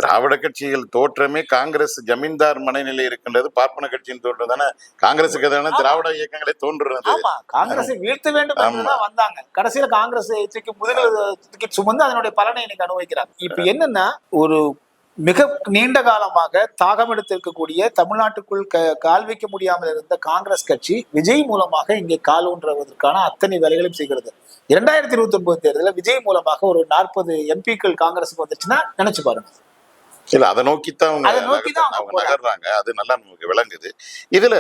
திராவிட கட்சிகள் தோற்றமே காங்கிரஸ் ஜமீன்தார் மனநிலை இருக்கின்றது. பார்ப்பன கட்சியின் தோற்றம் தானே காங்கிரசுக்கு எதிரான திராவிட இயக்கங்களே தோன்றுறது. காங்கிரஸை வீழ்த்த வேண்டும் என்றுதான் வந்தாங்க. கடைசியில காங்கிரஸ் தூக்கி சுமந்து அதனுடைய பலனை இன்னைக்கு அனுபவிக்கிறாங்க. இப்ப என்னன்னா, ஒரு மிக நீண்ட காலமாக தாகம் எடுத்திருக்கக்கூடிய தமிழ்நாட்டுக்குள் கால் வைக்க முடியாமல் இருந்த காங்கிரஸ் கட்சி விஜய் மூலமாக இங்கே கால் ஊன்றுவதற்கான அத்தனை வேலைகளையும் செய்கிறது. 2029 தேர்தலில் விஜய் மூலமாக ஒரு 40 எம்பிக்கள் காங்கிரஸுக்கு வந்துச்சுன்னா நினைச்சு பாருங்க. இல்ல, அதை நோக்கித்தான் அவங்க நகர்றாங்க. அது நல்லா நமக்கு விளங்குது. இதுல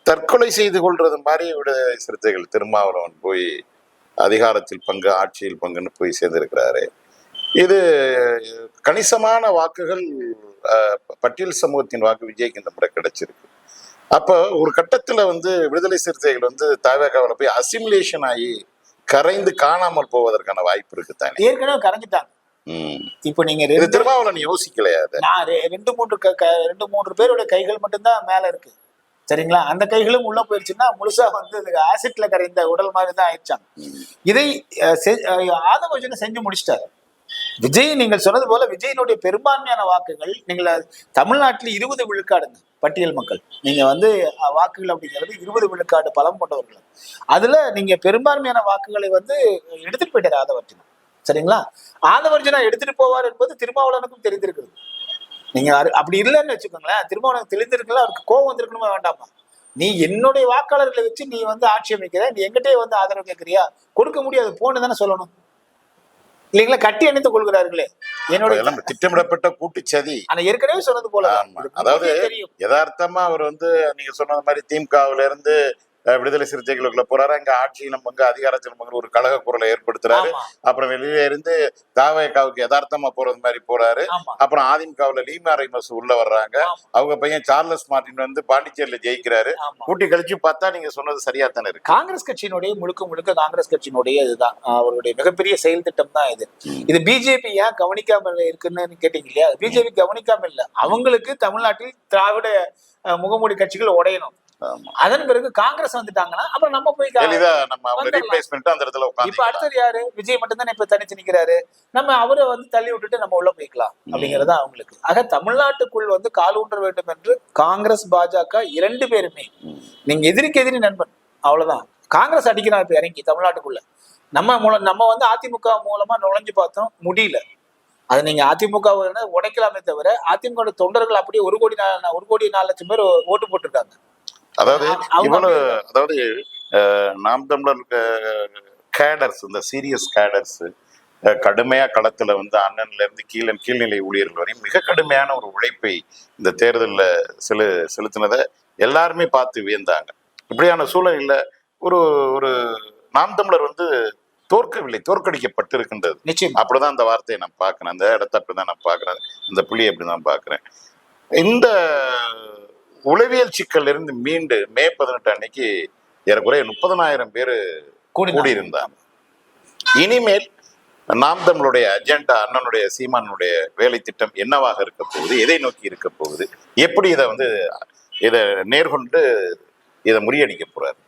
தற்கொலை செய்து கொள்றது மாதிரி விடுதலை சிறுத்தைகள் திருமாவளவன் போய் அதிகாரத்தில் பங்கு, ஆட்சியில் பங்குன்னு போய் சேர்ந்திருக்கிறாரு. இது கணிசமான வாக்குகள், பட்டியல் சமூகத்தின் வாக்கு விஜய்க்கு இந்த முறை கிடைச்சிருக்கு. அப்ப ஒரு கட்டத்துல விடுதலை சிறுத்தைகள் தவேகாவில போய் அசிமுலேஷன் ஆகி கரைந்து காணாமல் போவதற்கான வாய்ப்பு இருக்கு தானே. ஏற்கனவே கரைஞ்சிட்டாங்க. இப்ப நீங்க திருமாவளவன் யோசிக்கலையா? நான் 2-3 பேருடைய கைகள் மட்டும்தான் மேல இருக்கு, சரிங்களா? அந்த கைகளும் உள்ள போயிடுச்சுன்னா முழுசா ஆசிட்ல கரைந்த உடல் மாதிரி தான் ஆயிடுச்சாங்க. இதை ஆதவ செஞ்சு முடிச்சிட்டாரு விஜய். நீங்கள் சொன்னது போல விஜயினுடைய பெரும்பான்மையான வாக்குகள், நீங்கள் தமிழ்நாட்டில் 20 விழுக்காடுங்க பட்டியல் மக்கள். நீங்க வாக்குகள் அப்படிங்கிறது 20 விழுக்காடு பலம் கொண்டவர்கள். அதுல நீங்க பெரும்பான்மையான வாக்குகளை எடுத்துட்டு போயிட்டாரு ஆதவர்ஜனா, சரிங்களா? ஆதவர்ஜனா எடுத்துட்டு போவார் என்பது திருமாவளவனுக்கும் தெரிந்திருக்குது. நீங்க அப்படி இல்லைன்னு வச்சுக்கோங்களேன், திருமாவளவன் தெரிந்திருக்கல, அவருக்கு கோவம் வந்திருக்கணுமா வேண்டாமா? நீ என்னுடைய வாக்காளர்களை வச்சு நீ ஆட்சி அமைக்கிற, நீ எங்கிட்டே ஆதரவு கேட்கறியா? கொடுக்க முடியாது போன்னு தானே சொல்லணும், இல்லைங்களா? கட்டி அணைத்து கொள்கிறார்களே, என்னுடைய திட்டமிடப்பட்ட கூட்டுச்சதி. ஆனா ஏற்கனவே சொன்னது போல, அதாவது யதார்த்தமா அவர் நீங்க சொன்னது மாதிரி திமுகவுல இருந்து விடுதலை சிறுத்தைகளுக்குள்ள போறாரு. அங்க ஆட்சியிலும் பங்கு, அதிகாரத்திலும் பங்கு ஒரு கழக குரலை ஏற்படுத்துறாரு. அப்புறம் வெளியில இருந்து தாவேகாவுக்கு யதார்த்தமா போறது மாதிரி போறாரு. அப்புறம் அதிமுகவுல லீமா ரைமஸ் உள்ள வர்றாங்க. அவங்க பையன் சார்லஸ் மார்டின் பாண்டிச்சேரியில ஜெயிக்கிறாரு. கூட்டி கழிச்சு பார்த்தா நீங்க சொன்னது சரியா தானே இருக்கு. காங்கிரஸ் கட்சியினுடைய முழுக்க காங்கிரஸ் கட்சியினுடைய இதுதான், அவருடைய மிகப்பெரிய செயல் திட்டம் தான் இது. இது பிஜேபி ஏன் கவனிக்காம இருக்குன்னு கேட்டீங்க இல்லையா? பிஜேபி கவனிக்காம இல்ல, அவங்களுக்கு தமிழ்நாட்டில் திராவிட முகமூடி கட்சிகள் உடையணும். அதன் பிறகு காங்கிரஸ் வந்துட்டாங்கன்னா அப்புறம் நம்ம போய் இப்ப அடுத்தது யாரு? விஜய் மட்டும் தான் இப்ப தனிச்சு நிக்கிறாரு. நம்ம அவரை தள்ளி விட்டுட்டு நம்ம உள்ள போய்க்கலாம் அப்படிங்கறதா அவங்களுக்கு. ஆக தமிழ்நாட்டுக்குள் கால் ஊன்ற வேண்டும் என்று காங்கிரஸ் பாஜக 2 பேருமே, நீங்க எதிரிக்கு எதிரி நண்பன், அவ்வளவுதான். காங்கிரஸ் அடிக்கிறான் இப்ப இறங்கி தமிழ்நாட்டுக்குள்ள. நம்ம அதிமுக மூலமா நுழைஞ்சு பார்த்தோம், முடியல. அது நீங்க அதிமுக உடைக்கலாமே தவிர அதிமுக தொண்டர்கள் அப்படியே 1 கோடி 4 லட்சம் பேர் ஓட்டு போட்டிருக்காங்க. அதாவது நாம் தமிழர் கேடர்ஸ், இந்த சீரியஸ் கேடர்ஸ் கடுமையா களத்துல அண்ணன்ல இருந்து கீழ்நிலை ஊழியர்கள் வரையும் மிக கடுமையான ஒரு உழைப்பை இந்த தேர்தலில் செலுத்தினதை எல்லாருமே பார்த்து வியந்தாங்க. இப்படியான சூழலில் ஒரு நாம் தமிழர் தோற்கவில்லை, தோற்கடிக்கப்பட்டிருக்கின்றது. நிச்சயம் அப்படிதான் அந்த வார்த்தையை நான் பார்க்கிறேன், அந்த இடத்த அப்படிதான் நான் பார்க்கிறேன், இந்த புள்ளியை அப்படிதான் பார்க்கிறேன். இந்த உளவியல் சிக்கல் இருந்து மீண்டு மே 18 அன்னைக்கு ஏறக்குறைய 30,000 பேர் கூடியிருந்தாங்க. இனிமேல் நாம் தமிழுடைய அஜெண்டா, அண்ணனுடைய சீமானுடைய வேலை திட்டம் என்னவாக இருக்க போகுது, எதை நோக்கி இருக்க போகுது, எப்படி இதை நேர்கொண்டு இதை முறியடிக்க போறாரு?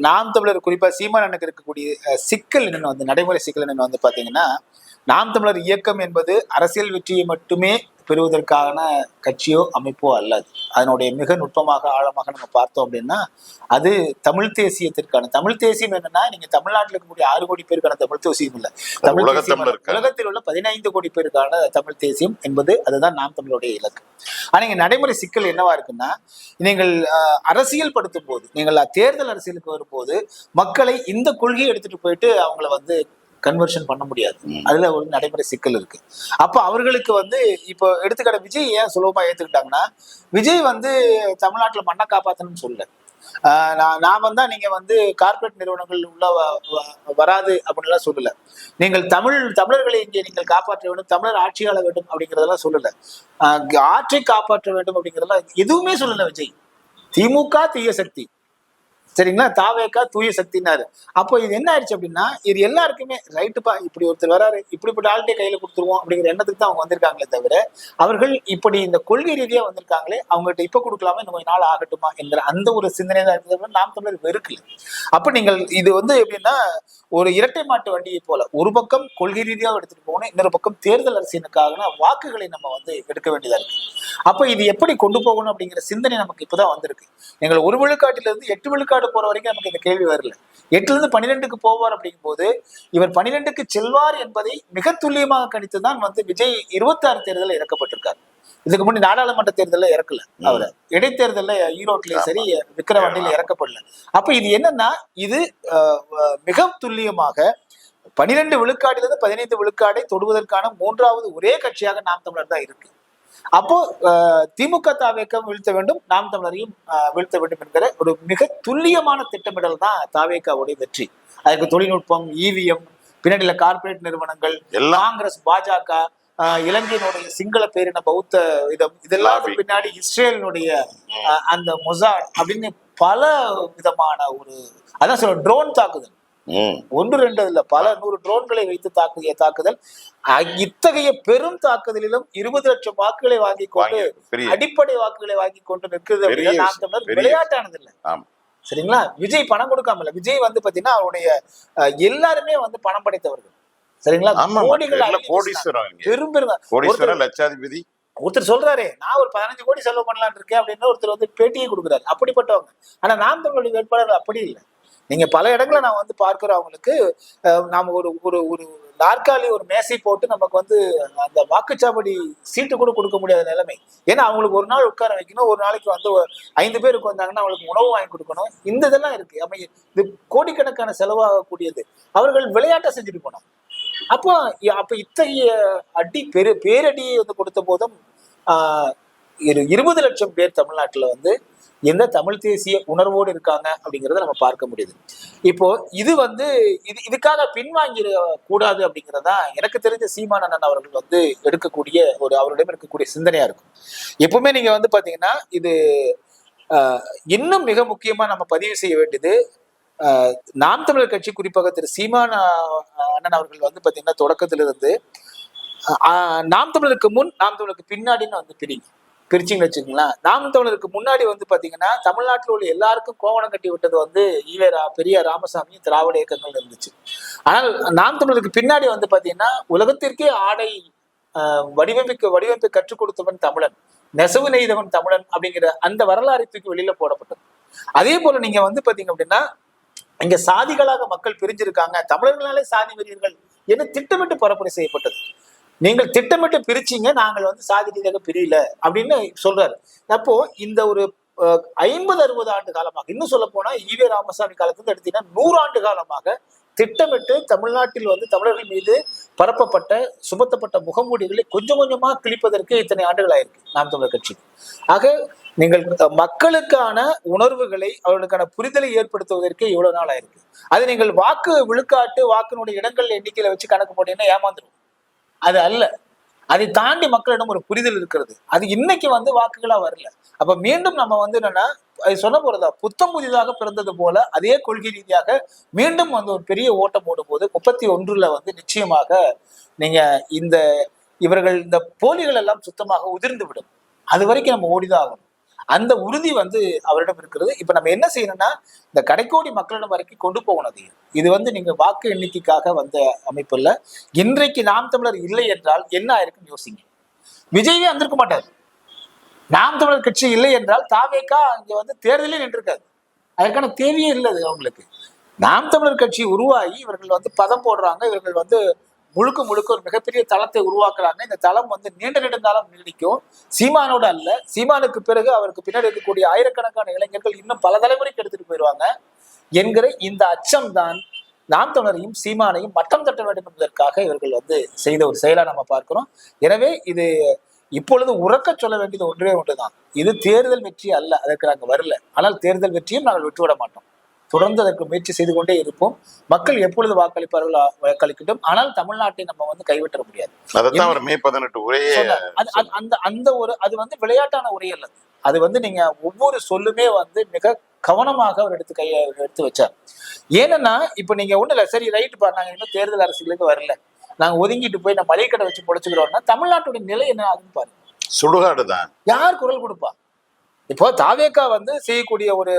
நாம் தமிழர் குறிப்பா சீமான் அண்ணனுக்கு இருக்கக்கூடிய சிக்கல் என்னன்னு நடைமுறை சிக்கல் என்னன்னு பாத்தீங்கன்னா, நாம் தமிழர் இயக்கம் என்பது அரசியல் வெற்றியை மட்டுமே பெறுவதற்கான கட்சியோ அமைப்போ அல்லது. அதனுடைய மிக நுட்பமாக ஆழமாக நம்ம பார்த்தோம் அப்படின்னா, அது தமிழ் தேசியத்திற்கான, தமிழ் தேசியம் என்னன்னா, நீங்க தமிழ்நாட்டில் இருக்கக்கூடிய 6 கோடி பேருக்கான தமிழ் தேசியம் இல்லை, தமிழ் தேசியம் உலகத்தில் உள்ள 15 கோடி பேருக்கான தமிழ் தேசியம் என்பது, அதுதான் நாம் தமிழுடைய இலக்கு. ஆனா இங்க நடைமுறை சிக்கல் என்னவா இருக்குன்னா, நீங்கள் அரசியல் படுத்தும் போது, நீங்கள் தேர்தல் அரசியலுக்கு வரும்போது மக்களை இந்த கொள்கையை எடுத்துட்டு போயிட்டு அவங்கள கன்வர்ஷன் பண்ண முடியாது. அதுல ஒரு நடைமுறை சிக்கல் இருக்கு. அப்ப அவர்களுக்கு இப்போ எடுத்துக்காட்ட விஜய் ஏன் சுலபமா ஏத்துக்கிட்டாங்கன்னா, விஜய் தமிழ்நாட்டுல மண்ணை காப்பாத்தணும்னு சொல்ல, நான் வந்தா நீங்க கார்பரேட் நிறுவனங்கள் உள்ள வராது அப்படின்லாம் சொல்லல. நீங்கள் தமிழர்களை இங்கே நீங்கள் காப்பாற்ற வேண்டும், தமிழர் ஆட்சியாள வேண்டும் அப்படிங்கிறதெல்லாம் சொல்லல. ஆட்சி காப்பாற்ற வேண்டும் அப்படிங்கிறதெல்லாம் எதுவுமே சொல்லல விஜய். திமுக தீய சக்தி, சரிங்களா? தாவேக்கா தூய சக்தினாரு. அப்போ இது என்ன ஆயிடுச்சு அப்படின்னா, இது எல்லாருக்குமே ரைட்டுப்பா, இப்படி ஒருத்தர் வராரு, இப்படிப்பட்ட ஆள்கிட்ட கையில கொடுத்துருவோம் அப்படிங்கிற எண்ணத்துக்கு தான் அவங்க வந்திருக்காங்களே தவிர, அவர்கள் இப்படி இந்த கொள்கை ரீதியா வந்திருக்காங்களே, அவங்ககிட்ட இப்ப கொடுக்கலாமா, இன்னும் கொஞ்ச நாள் ஆகட்டுமா என்கிற அந்த ஒரு சிந்தனை தான் இருந்தது. நாம் தமிழர் வெறுக்கல. அப்ப நீங்கள் இது வந்து எப்படின்னா, ஒரு இரட்டை மாட்டு வண்டியை போல, ஒரு பக்கம் கொள்கை ரீதியாக எடுத்துட்டு போகணும், இன்னொரு பக்கம் தேர்தல் அரசியலுக்காக வாக்குகளை நம்ம வந்து எடுக்க வேண்டியதா இருக்கு. அப்ப இது எப்படி கொண்டு போகணும் அப்படிங்கிற சிந்தனை நமக்கு இப்பதான் வந்திருக்கு. எங்கள் 1 விழுக்காட்டில இருந்து 8 விழுக்காடு போற வரைக்கும் நமக்கு இந்த கேள்வி வரல. 8ல இருந்து 12க்கு போவார் அப்படிங்கும் போது, இவர் 12க்கு செல்வார் என்பதை மிக துல்லியமாக கணித்துதான் வந்து விஜய் 26 தேர்தலில் இறக்கப்பட்டிருக்காரு. இதுக்கு முன்னாடி நாடாளுமன்ற தேர்தல்ல இறக்கல அவரை, இடைத்தேர்தல்ல ஈரோட்லயும் சரி விக்கிரவாண்டியில இறக்கப்படல. அப்ப இது என்னன்னா, இது மிக துல்லியமாக 12 விழுக்காட்டிலிருந்து 15 விழுக்காடை தொடுவதற்கான 3வது ஒரே கட்சியாக நாம் தமிழர் தான் இருக்கு. அப்போ திமுக தாவேக்கம் வீழ்த்த வேண்டும், நாம் தமிழரையும் வீழ்த்த வேண்டும் என்கிற ஒரு மிக துல்லியமான திட்டமிடல் தான் தாவேக்காவுடைய வெற்றி. அதுக்கு தொழில்நுட்பம், இவிஎம், பின்னாடியில கார்பரேட் நிறுவனங்கள், காங்கிரஸ், பாஜக, இலங்கையினுடைய சிங்கள பேரின பௌத்த இதெல்லாம் பின்னாடி இஸ்ரேலினுடைய அந்த மொசாட் அப்படின்னு பல விதமான ஒரு, அதான் சொல்ல, ட்ரோன் தாக்குதல், 1 2 இல்ல, பல 100 ட்ரோன்களை வைத்து தாக்கிய தாக்குதல். இத்தகைய பெரும் தாக்குதலிலும் 20 லட்சம் வாக்குகளை வாங்கி கொண்டு, அடிப்படை வாக்குகளை வாங்கி கொண்டு நிற்கிறது அப்படின்னா நாம் தமிழர் விளையாட்டானது இல்லை. சரிங்களா? விஜய் பணம் கொடுக்காம இல்ல, விஜய் வந்து பாத்தீங்கன்னா அவருடைய எல்லாருமே வந்து பணம் படைத்தவர்கள். சரிங்களா? பெரும் லட்சாதிபதி ஒருத்தர் சொல்றாரு, நான் ஒரு 15 கோடி செலவு பண்ணலான் இருக்கேன் அப்படின்னு ஒருத்தர் வந்து பேட்டியை கொடுக்குறாரு. அப்படிப்பட்டவங்க. ஆனா நாம் தமிழ் வேட்பாளர்கள் அப்படி இல்லை. நீங்க பல இடங்களை நான் வந்து பார்க்கிறோம். அவங்களுக்கு நாம ஒரு ஒரு ஒரு நாற்காலி, ஒரு மேசை போட்டு நமக்கு வந்து அந்த வாக்குச்சாவடி சீட்டு கூட கொடுக்க முடியாத நிலைமை. ஏன்னா அவங்களுக்கு ஒரு நாள் உட்கார வைக்கணும், ஒரு நாளைக்கு வந்து 5 பேருக்கு வந்தாங்கன்னா அவங்களுக்கு உணவு வாங்கி கொடுக்கணும். இந்த இதெல்லாம் இருக்கு. அப்ப இது கோடிக்கணக்கான செலவாகக்கூடியது. அவர்கள் விளையாட்டை செஞ்சுட்டு போனோம். அப்போ இத்தகைய அடி பேரடியை வந்து கொடுத்த போதும் 20 லட்சம் பேர் தமிழ்நாட்டுல வந்து எந்த தமிழ் தேசிய உணர்வோடு இருக்காங்க அப்படிங்கிறத நம்ம பார்க்க முடியுது. இப்போ இது வந்து இதுக்காக பின்வாங்கிட கூடாது அப்படிங்கிறதா எனக்கு தெரிஞ்ச சீமான் அண்ணன் அவர்கள் வந்து எடுக்கக்கூடிய ஒரு, அவரிடம் இருக்கக்கூடிய சிந்தனையா இருக்கும். எப்பவுமே நீங்க வந்து பாத்தீங்கன்னா, இது இன்னும் மிக முக்கியமா நம்ம பதிவு செய்ய வேண்டியது, நாம் தமிழர் கட்சி குறிப்பாக திரு சீமான் அண்ணன் அவர்கள் வந்து பாத்தீங்கன்னா தொடக்கத்திலிருந்து நாம் தமிழருக்கு முன், நாம் தமிழருக்கு பின்னாடின்னு வந்து பிரிச்சிங்கன்னு வச்சுக்கோங்களேன். நாம் தமிழருக்கு முன்னாடி வந்து பாத்தீங்கன்னா தமிழ்நாட்டில் உள்ள எல்லாருக்கும் கோவணம் கட்டி விட்டது வந்து பெரியார் ராமசாமி, திராவிட இயக்கங்கள் இருந்துச்சு. ஆனால் நாம் தமிழருக்கு பின்னாடி வந்து பாத்தீங்கன்னா உலகத்திற்கே ஆடை வடிவமைப்பை கற்றுக் கொடுத்தவன் தமிழன், நெசவு நெய்தவன் தமிழன் அப்படிங்கிற அந்த வரலாறு தூக்கி வெளியில போடப்பட்டது. அதே போல நீங்க வந்து பாத்தீங்க அப்படின்னா, இங்க சாதிகளாக மக்கள் பிரிஞ்சிருக்காங்க, தமிழர்களாலே சாதி வெறியர்கள் என்று திட்டமிட்டு பரப்புரை செய்யப்பட்டது. நீங்கள் திட்டமிட்டு பிரிச்சீங்க, நாங்கள் வந்து சாதி ரீதியாக பிரியல அப்படின்னு சொல்றாரு. அப்போ இந்த ஒரு 50-60 ஆண்டு காலமாக, இன்னும் சொல்ல போனா ஈவே ராமசாமி காலத்துல எடுத்தீங்கன்னா 100 ஆண்டு காலமாக திட்டமிட்டு தமிழ்நாட்டில் வந்து தமிழர்கள் மீது பரப்பப்பட்ட சுமத்தப்பட்ட முகமூடிகளை கொஞ்சம் கொஞ்சமா கிழிப்பதற்கு இத்தனை ஆண்டுகள் ஆயிருக்கு நாம் தமிழர் கட்சி. ஆக நீங்கள் மக்களுக்கான உணர்வுகளை, அவர்களுக்கான புரிதலை ஏற்படுத்துவதற்கு இவ்வளவு நாள் ஆயிருக்கு. அது நீங்கள் வாக்கு விழுக்காட்டு, வாக்கினுடைய இடங்கள் எண்ணிக்கையில வச்சு கணக்கு போட்டீங்கன்னா ஏமாந்துடும். அது அல்ல. அதை தாண்டி மக்களிடம் ஒரு புரிதல் இருக்கிறது. அது இன்னைக்கு வந்து வாக்குகளா வரல. அப்ப மீண்டும் நம்ம வந்து என்னன்னா, அது சொல்ல போறதா, புத்தம் புதிதாக பிறந்தது போல அதே கொள்கை ரீதியாக மீண்டும் வந்து ஒரு பெரிய ஓட்டம் ஓடும் போது 31ல வந்து நிச்சயமாக நீங்க இவர்கள் இந்த போலிகள் எல்லாம் சுத்தமாக உதிர்ந்து விடும். அது வரைக்கும் நம்ம ஓடிதான் ஆகணும். அந்த உறுதி வந்து அவரிடம் இருக்கிறது. இப்ப நம்ம என்ன செய்யணும்னா, இந்த கடைக்கோடி மக்களிடம் வரைக்கும் கொண்டு போகணும். இது வந்து நீங்க வாக்கு எண்ணிக்கைக்காக வந்த அமைப்பு இல்ல. இன்றைக்கு நாம் தமிழர் இல்லை என்றால் என்ன ஆயிருக்குன்னு யோசிங்க. விஜயவே வந்திருக்க மாட்டார். நாம் தமிழர் கட்சி இல்லை என்றால் தாவேக்கா இங்க வந்து தேர்தலே நின்றுருக்காது. அதற்கான தேவையே இல்லை அவங்களுக்கு. நாம் தமிழர் கட்சி உருவாகி இவர்கள் வந்து பதம் போடுறாங்க. இவர்கள் வந்து முழுக்க ஒரு மிகப்பெரிய தளத்தை உருவாக்குறாங்க. இந்த தளம் வந்து நீண்ட நெடுங்காலம் நீடிக்கும். சீமானோட அல்ல, சீமானுக்கு பிறகு அவருக்கு பின்னாடி இருக்கக்கூடிய ஆயிரக்கணக்கான இளைஞர்கள் இன்னும் பல தலைமுறைக்கு எடுத்துட்டு போயிடுவாங்க என்கிற இந்த அச்சம் தான் நாம் தமிழரையும் சீமானையும் மட்டம் தட்ட வேண்டும் என்பதற்காக இவர்கள் வந்து செய்த ஒரு செயலா நம்ம பார்க்கிறோம். எனவே இது இப்பொழுது உறக்க சொல்ல வேண்டியது ஒன்றே ஒன்றுதான், இது தேர்தல் வெற்றி அல்ல. அதற்கு நாங்கள் வரல. ஆனால் தேர்தல் வெற்றியும் நாங்கள் விட்டுவிட மாட்டோம். தொடர்ந்து அதற்கு முயற்சி செய்து கொண்டே இருப்போம். மக்கள் எப்பொழுது வாக்களிப்பார்கள் வாக்களிக்கட்டும். ஆனால் தமிழ்நாட்டை நம்ம வந்து கைவிட்ட முடியாது. மே 18 உரையே அந்த ஒரு அது வந்து விளையாட்டான உரை அல்லது. அது வந்து நீங்க ஒவ்வொரு சொல்லுமே வந்து மிக கவனமாக அவர் எடுத்து வச்சார். ஏன்னா இப்ப நீங்க ஒண்ணு இல்ல, சரி ரைட் பா, நாங்க இன்னும் தேர்தல் அரசியலுக்கு வரல, நாங்க ஒதுங்கிட்டு போய் நம்ம மளிகை கடை வச்சு பொழைச்சுக்கிறோம்னா தமிழ்நாட்டுடைய நிலை என்ன ஆகுன்னு பாருங்க. சுடுகாடுதான். யார் குரல் கொடுப்பா? இப்போ தாவேக்கா வந்து செய்யக்கூடிய ஒரு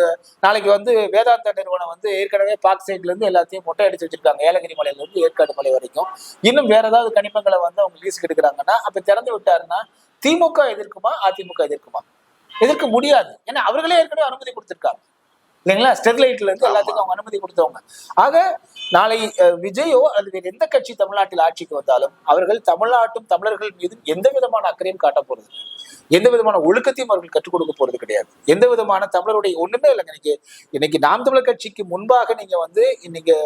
நாளைக்கு வந்து வேதாந்தா நிறுவனம் வந்து ஏற்கனவே பாக்சைட்ல இருந்து எல்லாத்தையும் மொட்டை அடிச்சு வச்சிருக்காங்க, ஏலகிரி மலையில இருந்து ஏற்காடு மலை வரைக்கும். இன்னும் வேற ஏதாவது கனிமங்களை வந்து அவங்க லீஸுக்கு எடுக்கிறாங்கன்னா அப்ப திறந்து விட்டாருன்னா திமுக எதிர்க்குமா, அதிமுக எதிர்க்குமா? எதிர்க்க முடியாது. ஏன்னா அவர்களே ஏற்கனவே அனுமதி கொடுத்திருக்காங்க இல்லைங்களா? ஸ்டெர்லைட்ல இருந்து எல்லாத்துக்கும் அவங்க அனுமதி கொடுத்தவங்க. ஆக நாளை விஜயோ அல்லது வேறு எந்த கட்சி தமிழ்நாட்டில் ஆட்சிக்கு வந்தாலும் அவர்கள் தமிழ்நாட்டும் தமிழர்கள் மீது எந்த விதமான அக்கறையும் காட்ட போறது, எந்த விதமான ஒழுக்கத்தையும் அவர்கள் கற்றுக் கொடுக்க போறது கிடையாது. எந்த விதமான தமிழருடைய ஒண்ணுமே இல்லைங்க. இன்னைக்கு நாம் தமிழர் கட்சிக்கு முன்பாக நீங்க வந்து இன்னைக்கு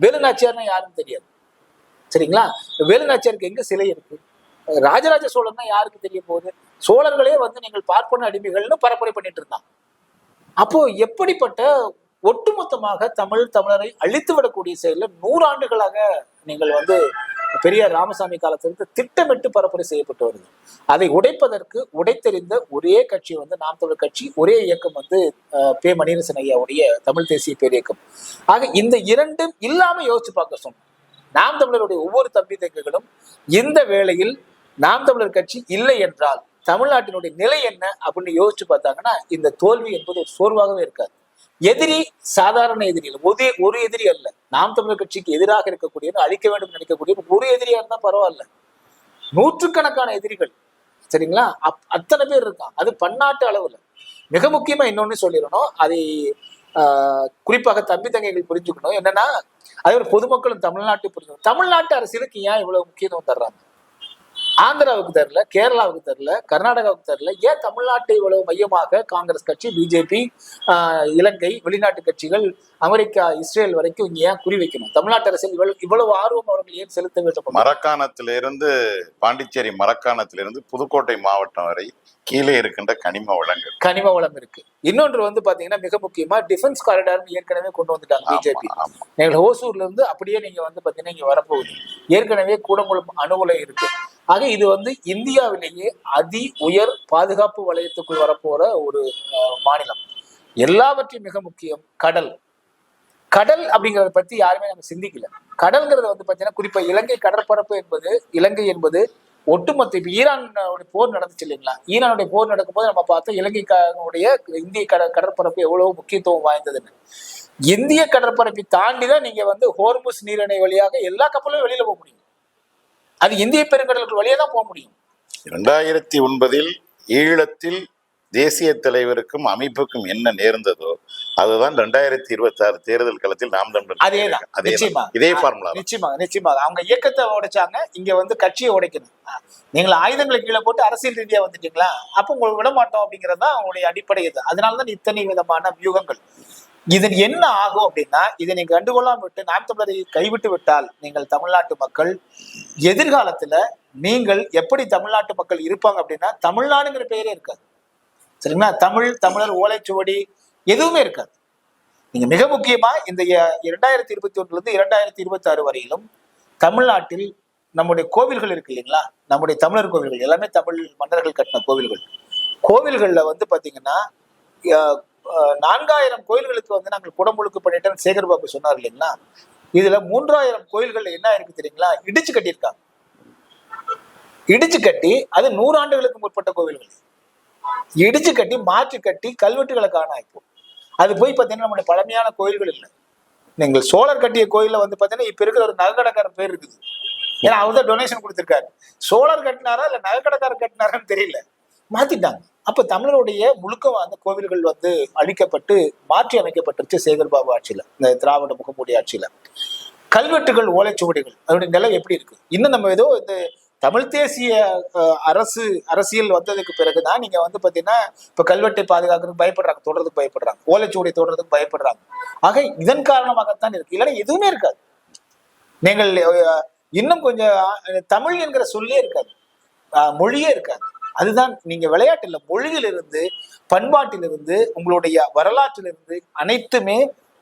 வேலு நாச்சியார்னா யாருன்னு தெரியாது, சரிங்களா? வேலு நாச்சியாருக்கு எங்க சிலை இருக்கு? ராஜராஜ சோழன்னா யாருக்கு தெரிய போகுது? சோழர்களே வந்து நீங்கள் பார்ப்பன அடிமைகள்னு பரப்புரை பண்ணிட்டு இருந்தாங்க. அப்போ எப்படிப்பட்ட ஒட்டுமொத்தமாக தமிழரை அழித்து விடக்கூடிய செயல 100 ஆண்டுகளாக நீங்கள் வந்து பெரியார் ராமசாமி காலத்திலிருந்து திட்டமிட்டு பரப்புரை செய்யப்பட்டு வருது. அதை உடைத்தெறிந்த ஒரே கட்சி வந்து நாம் தமிழர் கட்சி, ஒரே இயக்கம் வந்து பே மணியரசன் ஐயாவுடைய தமிழ் தேசிய பேரியக்கம். ஆக இந்த இரண்டும் இல்லாம யோசிச்சு பார்க்க சொன்னோம். நாம் தமிழருடைய ஒவ்வொரு தம்பி தங்கைகளும் இந்த வேளையில் நாம் தமிழர் கட்சி இல்லை என்றால் தமிழ்நாட்டினுடைய நிலை என்ன அப்படின்னு யோசிச்சு பார்த்தாங்கன்னா இந்த தோல்வி என்பது ஒரு சோர்வாகவே இருக்காது. எதிரி சாதாரண எதிரி இல்லை, ஒரு எதிரி அல்ல. நாம் தமிழர் கட்சிக்கு எதிராக இருக்கக்கூடிய, அழிக்க வேண்டும் நினைக்கக்கூடிய ஒரு எதிரியா இருந்தா பரவாயில்ல, நூற்றுக்கணக்கான எதிரிகள், சரிங்களா? அத்தனை பேர் இருக்கான். அது பன்னாட்டு அளவுல. மிக முக்கியமா இன்னொன்னு சொல்லிடணும், அதை குறிப்பாக தம்பி தங்கைகள் புரிஞ்சுக்கணும். என்னன்னா அதே ஒரு பொதுமக்களும் தமிழ்நாட்டை புரிஞ்சுக்கணும். தமிழ்நாட்டு அரசியலுக்கு ஏன் இவ்வளவு முக்கியத்துவம் தர்றாங்க? ஆந்திராவுக்கு தரல, கேரளாவுக்கு தரல, கர்நாடகாவுக்கு தரல, ஏன் தமிழ்நாட்டை இவ்வளவு மையமாக காங்கிரஸ் கட்சி, பிஜேபி, இலங்கை, வெளிநாட்டு கட்சிகள், அமெரிக்கா, இஸ்ரேல் வரைக்கும் இங்க ஏன் குறி வைக்கணும்? தமிழ்நாட்டு அரசியல் இவ்வளவு ஆர்வம் அவர்கள் ஏன் செலுத்த வேண்டும்? மரக்காணத்திலிருந்து பாண்டிச்சேரி, மரக்காணத்திலிருந்து புதுக்கோட்டை மாவட்டம் வரை கீழே இருக்கின்ற கனிம வளம் இருக்கு. இன்னொன்று வந்து பாத்தீங்கன்னா மிக முக்கியமா டிஃபென்ஸ் காரிடார் ஏற்கனவே கொண்டு வந்துட்டாங்க பிஜேபி. நீங்கள் ஹோசூர்ல இருந்து அப்படியே நீங்க வந்து பாத்தீங்கன்னா இங்க வரப்போகுது. ஏற்கனவே கூடங்குளம் அணு உலை இருக்கு. ஆக இது வந்து இந்தியாவிலேயே அதி உயர் பாதுகாப்பு வலயத்துக்குள் வரப்போற ஒரு மாநிலம். எல்லாவற்றையும் மிக முக்கியம் கடல் அப்படிங்கறத பத்தி யாருமே நம்ம சிந்திக்கல. கடல்ங்கிறது வந்து பாத்தீங்கன்னா குறிப்பா இலங்கை கடற்பரப்பு இலங்கை என்பது ஒட்டுமொத்த இப்ப ஈரானுடைய போர் நடந்துச்சு இல்லைங்களா? ஈரானுடைய போர் நடக்கும்போது நம்ம பார்த்தோம் இலங்கைக்காரனுடைய இந்திய கடற்பரப்பு எவ்வளவு முக்கியத்துவம் வாய்ந்ததுன்னு. இந்திய கடற்பரப்பை தாண்டிதான் நீங்க வந்து ஹோர்முஸ் நீரிணை வழியாக எல்லா கப்பலும் வெளியில போக முடியும். அது இந்திய பெருங்கடலுக்கு வழியா தான் போக முடியும். 2009 ஈழத்தில் தேசிய தலைவருக்கும் அமைப்புக்கும் என்ன நேர்ந்ததோ அதுதான் 2026 தேர்தல் களத்தில் நாம் தமிழர். அதேதான், இதே ஃபார்முலா. நிச்சயமாக அவங்க இயக்கத்தை உடைச்சாங்க, இங்க வந்து கட்சியை உடைக்கணும். நீங்கள் ஆயுதங்களை கீழே போட்டு அரசியல் ரீதியா வந்துட்டீங்களா, அப்ப உங்களுக்கு விட மாட்டோம் அப்படிங்கறதா அவங்களுடைய அடிப்படை. இது அதனாலதான் இத்தனை விதமான வியூகங்கள். இதன் என்ன ஆகும் அப்படின்னா, இதை நீங்க கண்டுகொள்ளாம விட்டு நாம் தமிழரை கைவிட்டு விட்டால் நீங்கள் தமிழ்நாட்டு மக்கள் எதிர்காலத்துல நீங்கள் எப்படி தமிழ்நாட்டு மக்கள் இருப்பாங்க அப்படின்னா தமிழ்நாடுங்கிற பெயரே இருக்காது, சரிங்களா? தமிழர் ஓலைச்சுவடி எதுவுமே இருக்காது. நீங்க மிக முக்கியமா இந்த 2021 இருந்து 2026 வரையிலும் தமிழ்நாட்டில் நம்முடைய கோவில்கள் இருக்கு இல்லைங்களா? நம்முடைய தமிழர் கோவில்கள் எல்லாமே தமிழ் மன்னர்கள் கட்டின கோவில்கள்ல வந்து பாத்தீங்கன்னா 4000 கோயில்களுக்கு வந்து நாங்கள் குடமுழுக்கு பண்ணிட்டோம் சேகர்பாபு சொன்னார் இல்லைங்களா? இதுல 3000 கோயில்கள் என்ன இருக்கு தெரியுங்களா? இடிச்சு கட்டியிருக்காங்க. இடிச்சு கட்டி அது 100 ஆண்டுகளுக்கு முற்பட்ட கோவில்கள் இடிச்சு கட்டி மாற்றி கட்டி கல்வெட்டுகளை காண இப்போ அது போய் பார்த்தீங்கன்னா நம்மளுடைய பழமையான கோயில்கள் இல்லை. நீங்கள் சோழர் கட்டிய கோயில்ல வந்து பார்த்தீங்கன்னா இப்ப இருக்கிற ஒரு நகைக்கடைக்காரர் பேர் இருக்குது. ஏன்னா அவர் தான் டொனேஷன் கொடுத்திருக்காரு. சோழர் கட்டினாரா இல்ல நகைக்கடைக்காரர் கட்டினாரான்னு தெரியல, மாத்திட்டாங்க. அப்ப தமிழருடைய முழுக்க அந்த கோவில்கள் வந்து அழிக்கப்பட்டு மாற்றி அமைக்கப்பட்டுருச்சு சேகர்பாபு ஆட்சியில, இந்த திராவிட முகமூடி ஆட்சியில. கல்வெட்டுகள், ஓலைச்சுவடிகள் அதனுடைய நிலை எப்படி இருக்கு? இன்னும் நம்ம ஏதோ இந்த தமிழ் தேசிய அரசியல் வந்ததுக்கு பிறகுதான் நீங்க வந்து பாத்தீங்கன்னா இப்ப கல்வெட்டை பாதுகாக்கிறதுக்கு பயப்படுறாங்க, தொடர்றதுக்கு பயப்படுறாங்க, ஓலைச்சுவடி தொடர்றதுக்கு பயப்படுறாங்க. ஆக இதன் காரணமாகத்தான் இருக்கு, இல்லைன்னா எதுவுமே இருக்காது. நீங்கள் இன்னும் கொஞ்சம் தமிழ் என்கிற சொல்லே இருக்காது, மொழியே இருக்காது. அதுதான் நீங்க விளையாட்டு இல்லை, மொழியிலிருந்து பண்பாட்டிலிருந்து உங்களுடைய வரலாற்றிலிருந்து அனைத்துமே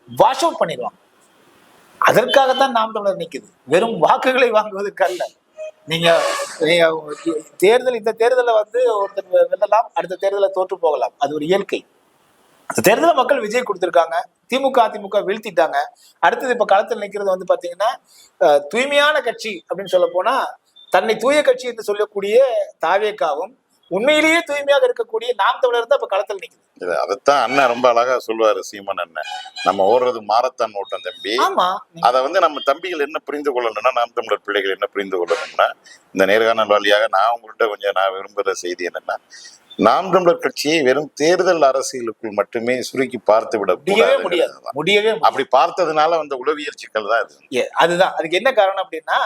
வாஷ் அவுட் பண்ணிடுவாங்க. அதற்காகத்தான் நாம் தமிழர் நிக்குது, வெறும் வாக்குகளை வாங்குவதற்கு அல்ல. நீங்க இந்த தேர்தலை வந்து ஒருத்தர் வெல்லலாம், அடுத்த தேர்தலை தோற்று போகலாம், அது ஒரு இயற்கை. தேர்தலில் மக்கள் விஜய் கொடுத்திருக்காங்க, திமுக அதிமுக வீழ்த்திட்டாங்க. அடுத்தது இப்ப களத்தில் நிற்கிறது வந்து பாத்தீங்கன்னா தூய்மையான கட்சி அப்படின்னு சொல்ல போனா தன்னை தூய கட்சி என்று சொல்லக்கூடிய தாவேகாவும் உண்மையிலேயே தூய்மையாக இருக்கக்கூடிய நாம் தமிழர் தான் இப்ப களத்தில் நிற்குது. அதைத்தான் அண்ணன் ரொம்ப அழகா சொல்லுவாரு சீமான் அண்ணன், நம்ம ஓடுறது மாரத்தான் ஓட்டம் தம்பி. ஆமா, அதை வந்து நம்ம தம்பிகள் என்ன புரிந்து கொள்ளணும்னா, நாம் தமிழர் பிள்ளைகள் என்ன புரிந்து கொள்ளணும்னா, இந்த நேர்காணல் வழியாக நான் உங்கள்கிட்ட கொஞ்சம் நான் விரும்புகிற செய்தி என்னன்னா, நாம் தமிழர் கட்சியை வெறும் தேர்தல் அரசியலுக்குள் மட்டுமே சுருக்கி பார்த்து விட முடியவே அப்படி பார்த்ததுனால வந்த உளவியல் சிக்கல் தான் அது. அதுதான் அதுக்கு என்ன காரணம் அப்படின்னா,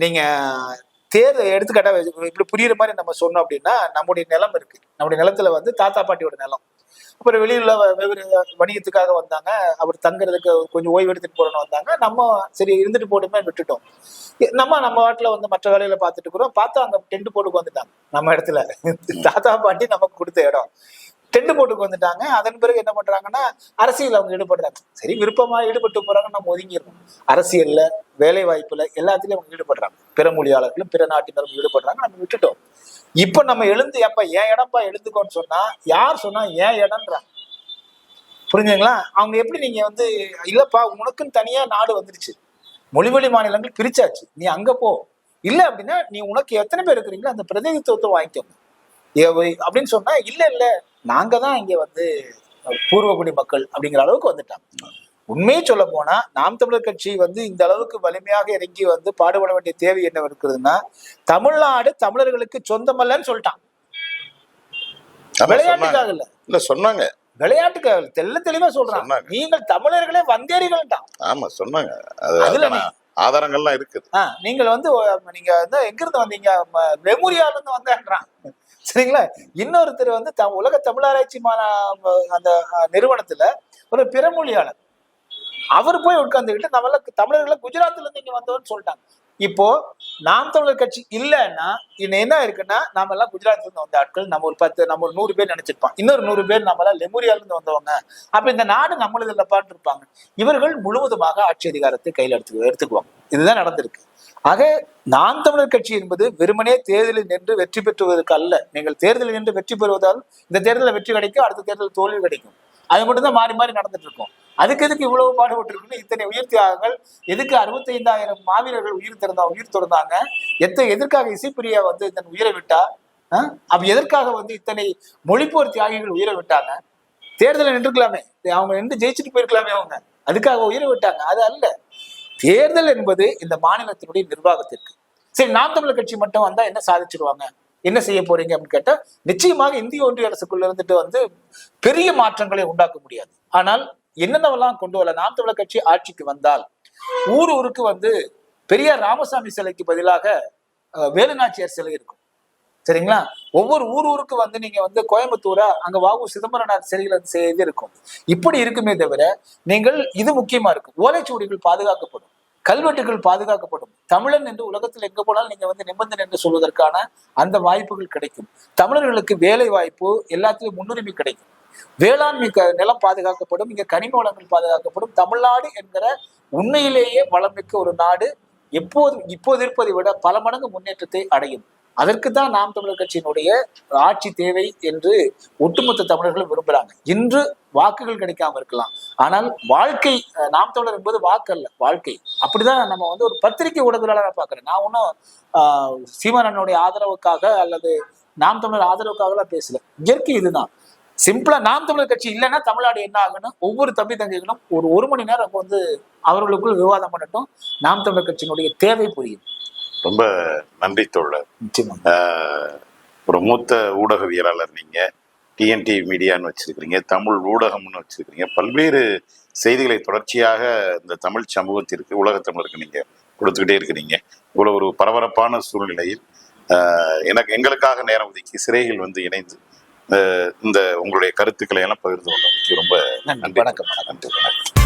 நீங்க தேர்தல் எடுத்துக்காட்டா இப்படி புரியுற மாதிரி நம்ம சொன்னோம் அப்படின்னா, நம்முடைய நிலம் இருக்கு, நம்முடைய நிலத்துல வந்து தாத்தா பாட்டியோட நிலம். அப்புறம் வெளியில வெவ்வேறு வணிகத்துக்காக வந்தாங்க, அவர் தங்குறதுக்கு கொஞ்சம் ஓய்வு எடுத்துட்டு போறோன்னு வந்தாங்க. நம்ம சரி இருந்துட்டு போட்டுமே விட்டுட்டோம். நம்ம வாட்டில வந்து மற்ற வேலையில பார்த்துட்டு இருக்கிறோம். பார்த்தா அங்க டென்ட் போட்டுக்கு வந்துட்டாங்க. நம்ம இடத்துல தாத்தா பாட்டி நமக்கு கொடுத்த இடம் டென்ட் போட்டுக்கு வந்துட்டாங்க. அதன் பிறகு என்ன பண்றாங்கன்னா, அரசியல் அவங்க ஈடுபடுறாங்க. சரி, விருப்பமா ஈடுபட்டு போறாங்க, நம்ம ஒதுங்கிடணும். அரசியல்ல, வேலை வாய்ப்புல எல்லாத்துலயும் அவங்க ஈடுபடுறாங்க. பிற மொழியாளர்களும் பிற நாட்டினரும் ஈடுபடுறாங்க, நம்ம விட்டுட்டோம். இப்ப நம்ம எழுந்து எப்ப என் இடம்பா எழுதுக்கோன்னு சொன்னா, யார் சொன்னா ஏன் இடம்ன்றாங்க. புரிஞ்சுங்களா? அவங்க எப்படி நீங்க வந்து இல்லப்பா உனக்குன்னு தனியா நாடு வந்துருச்சு, மொழிவழி மாநிலங்கள் பிரிச்சாச்சு, நீ அங்க போ. இல்ல அப்படின்னா நீ உனக்கு எத்தனை பேர் இருக்கிறீங்களோ அந்த பிரதிநிதித்துவத்தை வாங்கிக்கோங்க அப்படின்னு சொன்னா, இல்ல நாங்க தான் இங்க வந்து பூர்வகுடி மக்கள் அப்படிங்கிற அளவுக்கு வந்துட்டாங்க. உண்மையை சொல்ல போனா நாம் தமிழர் கட்சி வந்து இந்த அளவுக்கு வலிமையாக இறங்கி வந்து பாடுபட வேண்டிய தேவை என்ன இருக்கிறதுன்னா, தமிழ்நாடு தமிழர்களுக்கு சொந்தமல்லன்னு சொல்லிட்டான். விளையாட்டுக்காக இல்ல சொன்னாங்க, விளையாட்டுக்காக தெல்ல தெளிவா சொல்றாங்க, நீங்கள் தமிழர்களே வந்தேரிகள் தான். ஆமா சொன்னாங்க, அதுல ஆதாரங்கள்லாம் இருக்குது. நீங்கள் வந்து நீங்க வந்து எங்க இருந்து வந்தீங்க, மெமோரியால இருந்து வந்தேன்றான். சரிங்களா? இன்னொருத்தர் வந்து உலக தமிழாராய்ச்சி அந்த நிறுவனத்துல ஒரு பிறமொழியாளர், அவர் போய் உட்கார்ந்துக்கிட்டு நம்மள தமிழர்களை குஜராத்ல இருந்து இங்க வந்தவன்னு சொல்லிட்டாங்க. இப்போ நாம் தமிழர் கட்சி இல்லைன்னா இன்னும் என்ன இருக்குன்னா, நாம எல்லாம் குஜராத்ல இருந்து வந்த ஆட்கள், நம்ம ஒரு 100 பேர் நினைச்சிருப்பான். இன்னொரு 100 பேர் நம்ம எல்லாம் லெமுரியால இருந்து வந்தவங்க, அப்ப இந்த நாடு நம்மளது இல்லப்பான்னு இருப்பாங்க. இவர்கள் முழுவதுமாக ஆட்சி அதிகாரத்தை கையில் எடுத்துக்குவாங்க. இதுதான் நடந்திருக்கு. ஆக நாம் தமிழர் கட்சி என்பது வெறுமனே தேர்தலில் நின்று வெற்றி பெற்றுவதற்கு அல்ல. நீங்கள் தேர்தலில் நின்று வெற்றி பெறுவதால் இந்த தேர்தலில் வெற்றி கிடைக்கும், அடுத்த தேர்தல் தோல்வி கிடைக்கும். அது மட்டும்தான் மாறி மாறி நடந்துட்டு இருக்கும். அதுக்கு எதுக்கு இவ்வளவு பாடுபட்டு இருக்குன்னு இத்தனை உயிர் தியாகங்கள், எதுக்கு 65,000 மாவீரர்கள் உயிர் திறந்தாங்க, எதற்காக இசைப்பிரியா வந்து இதன் உயிரை விட்டா, அப்ப எதற்காக வந்து இத்தனை மொழிப்போர் தியாகிகள் உயிரை விட்டாங்க? தேர்தலில் நின்றுக்கலாமே, அவங்க நின்று ஜெயிச்சுட்டு போயிருக்கலாமே, அவங்க அதுக்காக உயிரை விட்டாங்க. அது அல்ல. தேர்தல் என்பது இந்த மாநிலத்தினுடைய நிர்வாகத்திற்கு. சரி, நாம் தமிழர் கட்சி மட்டும் வந்தா என்ன சாதிச்சிருவாங்க, என்ன செய்ய போறீங்க அப்படின்னு கேட்டா, நிச்சயமாக இந்திய ஒன்றிய அரசுக்குள்ள இருந்துட்டு வந்து பெரிய மாற்றங்களை உண்டாக்க முடியாது. ஆனால் என்னென்னவெல்லாம் கொண்டு வரல, நாம் தமிழர் கட்சி ஆட்சிக்கு வந்தால் ஊருக்கு வந்து பெரியார் ராமசாமி சிலைக்கு பதிலாக வேலுநாச்சியார் சிலை இருக்கும். சரிங்களா? ஒவ்வொரு ஊருக்கு வந்து நீங்க வந்து கோயம்புத்தூரா அங்க வாவு சிதம்பரனார் சிலைகள் செய்து இருக்கும். இப்படி இருக்குமே தவிர, நீங்கள் இது முக்கியமா இருக்கும், ஓலைச்சுவடிகள் பாதுகாக்கப்படும், கல்வெட்டுகள் பாதுகாக்கப்படும். தமிழன் என்று உலகத்தில் எங்க போனாலும் நீங்க வந்து நிபந்தனை என்று சொல்வதற்கான அந்த வாய்ப்புகள் கிடைக்கும். தமிழர்களுக்கு வேலை வாய்ப்பு எல்லாத்திலும் முன்னுரிமை கிடைக்கும். வேளாண்மை நிலம் பாதுகாக்கப்படும், இங்க கனிம வளங்கள் பாதுகாக்கப்படும். தமிழ்நாடு என்கிற உண்மையிலேயே வளமிக்க ஒரு நாடு இப்போது இருப்பதை விட பல மடங்கு முன்னேற்றத்தை அடையும். அதற்கு தான் நாம் தமிழர் கட்சியினுடைய ஆட்சி தேவை என்று ஒட்டுமொத்த தமிழர்களும் விரும்புகிறாங்க. இன்று வாக்குகள் கிடைக்காம இருக்கலாம், ஆனால் வாழ்க்கை, நாம் தமிழர் என்பது வாக்கு அல்ல, வாழ்க்கை. அப்படிதான் நம்ம வந்து ஒரு பத்திரிகை ஊடகங்களாக பார்க்கிறேன். நான் ஒன்றும் சீமானனுடைய ஆதரவுக்காக அல்லது நாம் தமிழர் ஆதரவுக்காகலாம் பேசல. இயற்கை இதுதான். சிம்பிளா நாம் தமிழர் கட்சி இல்லைன்னா தமிழ்நாடு என்ன ஆகுன்னு ஒவ்வொரு தம்பி தங்கைகளும் ஒரு மணி நேரம் வந்து அவர்களுக்குள் விவாதம் பண்ணட்டும். நாம் தமிழர் கட்சியினுடைய தேவை புரியும். ரொம்ப நன்றி தோழர். ஒரு மூத்த ஊடகவியலாளர் நீங்க, டிஎன்டி மீடியான்னு வச்சிருக்கிறீங்க, தமிழ் ஊடகம்னு வச்சிருக்கிறீங்க, பல்வேறு செய்திகளை தொடர்ச்சியாக இந்த தமிழ் சமூகத்திற்கு, உலக தமிழருக்கு நீங்க கொடுத்துக்கிட்டே இருக்கிறீங்க. இவ்வளவு ஒரு பரபரப்பான சூழ்நிலையில் எங்களுக்காக நேரம் ஒதுக்கி சிறையில் வந்து இணைந்து இந்த உங்களுடைய கருத்துக்களை எல்லாம் பகிர்ந்து கொண்டமைக்கு ரொம்ப நன்றி. வணக்கம்.